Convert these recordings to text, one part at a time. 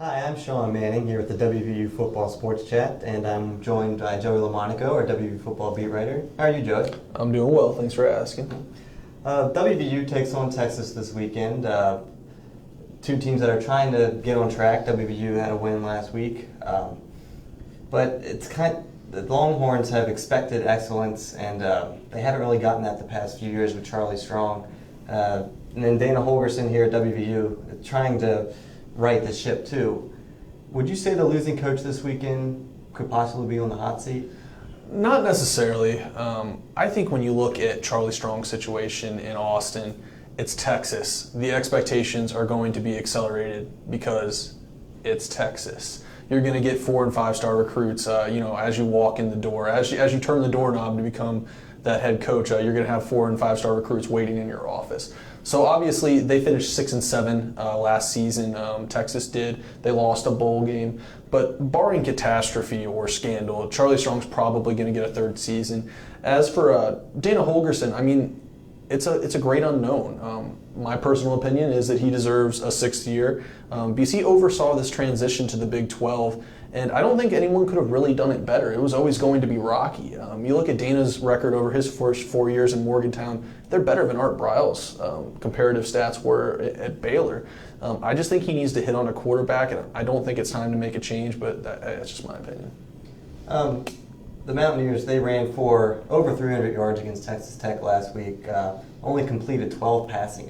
Hi, I'm Sean Manning here with the WVU Football Sports Chat, and I'm joined by Joey LaMonaco, our WVU Football beat writer. How are you, Joey? I'm doing well, thanks for asking. WVU takes on Texas this weekend. Two teams that are trying to get on track. WVU had a win last week, but the Longhorns have expected excellence, and they haven't really gotten that the past few years with Charlie Strong. And then Dana Holgorsen here at WVU trying to right the ship too. Would you say the losing coach this weekend could possibly be on the hot seat? Not necessarily. I think when you look at Charlie Strong's situation in Austin, it's Texas. The expectations are going to be accelerated because it's Texas. You're going to get 4- and 5-star recruits. As you walk in the door, as you turn the doorknob to become that head coach, you're going to have 4- and 5-star recruits waiting in your office. So obviously they finished 6-7 last season. Texas did. They lost a bowl game, but barring catastrophe or scandal, Charlie Strong's probably going to get a third season. As for Dana Holgorsen, I mean, it's a great unknown. My personal opinion is that he deserves a 6th year because he oversaw this transition to the Big 12, and I don't think anyone could have really done it better. It was always going to be rocky. You look at Dana's record over his first 4 years in Morgantown, they're better than Art Briles' comparative stats were at Baylor. I just think he needs to hit on a quarterback, and I don't think it's time to make a change, but that's just my opinion. The Mountaineers, they ran for over 300 yards against Texas Tech last week, only completed 12 passes.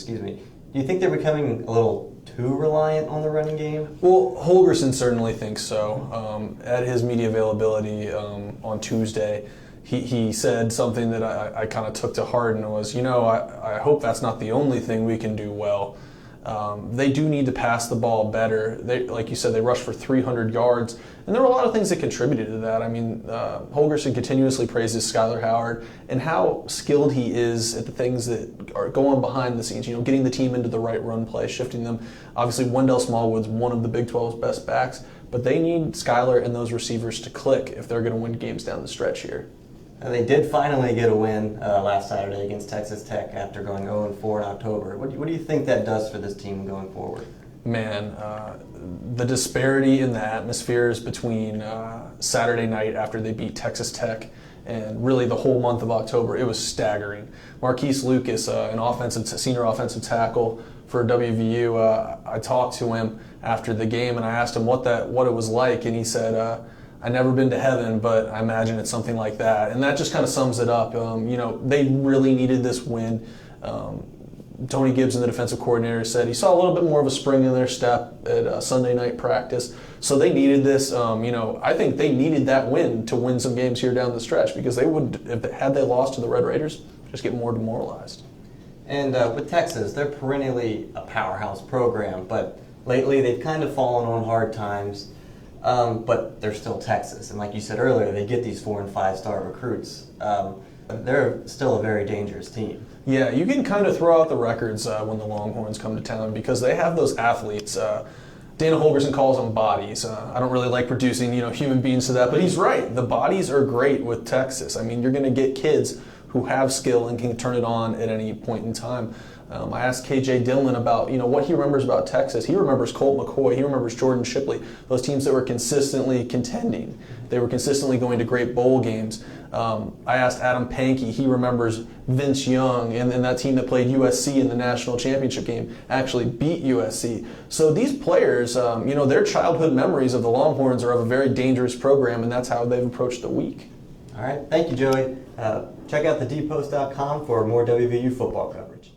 Do you think they're becoming a little too reliant on the running game? Well, Holgorsen certainly thinks so. At his media availability on Tuesday, he said something that I kind of took to heart, and it was, I hope that's not the only thing we can do well. They do need to pass the ball better. Like you said, they rushed for 300 yards, and there were a lot of things that contributed to that. I mean, Holgorsen continuously praises Skylar Howard and how skilled he is at the things that are going behind the scenes, getting the team into the right run play, shifting them. Obviously, Wendell Smallwood's one of the Big 12's best backs, but they need Skylar and those receivers to click if they're going to win games down the stretch here. They did finally get a win last Saturday against Texas Tech after going 0-4 in October. What do you think that does for this team going forward? Man, the disparity in the atmospheres between Saturday night after they beat Texas Tech and really the whole month of October, it was staggering. Marquise Lucas, senior offensive tackle for WVU, I talked to him after the game and I asked him what it was like, and he said, I've never been to heaven, but I imagine it's something like that. And that just kind of sums it up. They really needed this win. Tony Gibson, the defensive coordinator, said he saw a little bit more of a spring in their step at Sunday night practice. So they needed this. I think they needed that win to win some games here down the stretch, because they would, had they lost to the Red Raiders, just get more demoralized. And with Texas, they're perennially a powerhouse program, but lately they've kind of fallen on hard times. But they're still Texas, and like you said earlier, they get these 4- and 5-star recruits. They're still a very dangerous team. Yeah, you can kind of throw out the records when the Longhorns come to town, because they have those athletes. Dana Holgorsen calls them bodies. I don't really like reducing human beings to that, but he's right. The bodies are great with Texas. I mean, you're going to get kids who have skill and can turn it on at any point in time. I asked KJ Dillon about what he remembers about Texas. He remembers Colt McCoy. He remembers Jordan Shipley. Those teams that were consistently contending. They were consistently going to great bowl games. I asked Adam Pankey. He remembers Vince Young and that team that played USC in the national championship game actually beat USC. So these players, their childhood memories of the Longhorns are of a very dangerous program, and that's how they've approached the week. All right. Thank you, Joey. Check out thedpost.com for more WVU football coverage.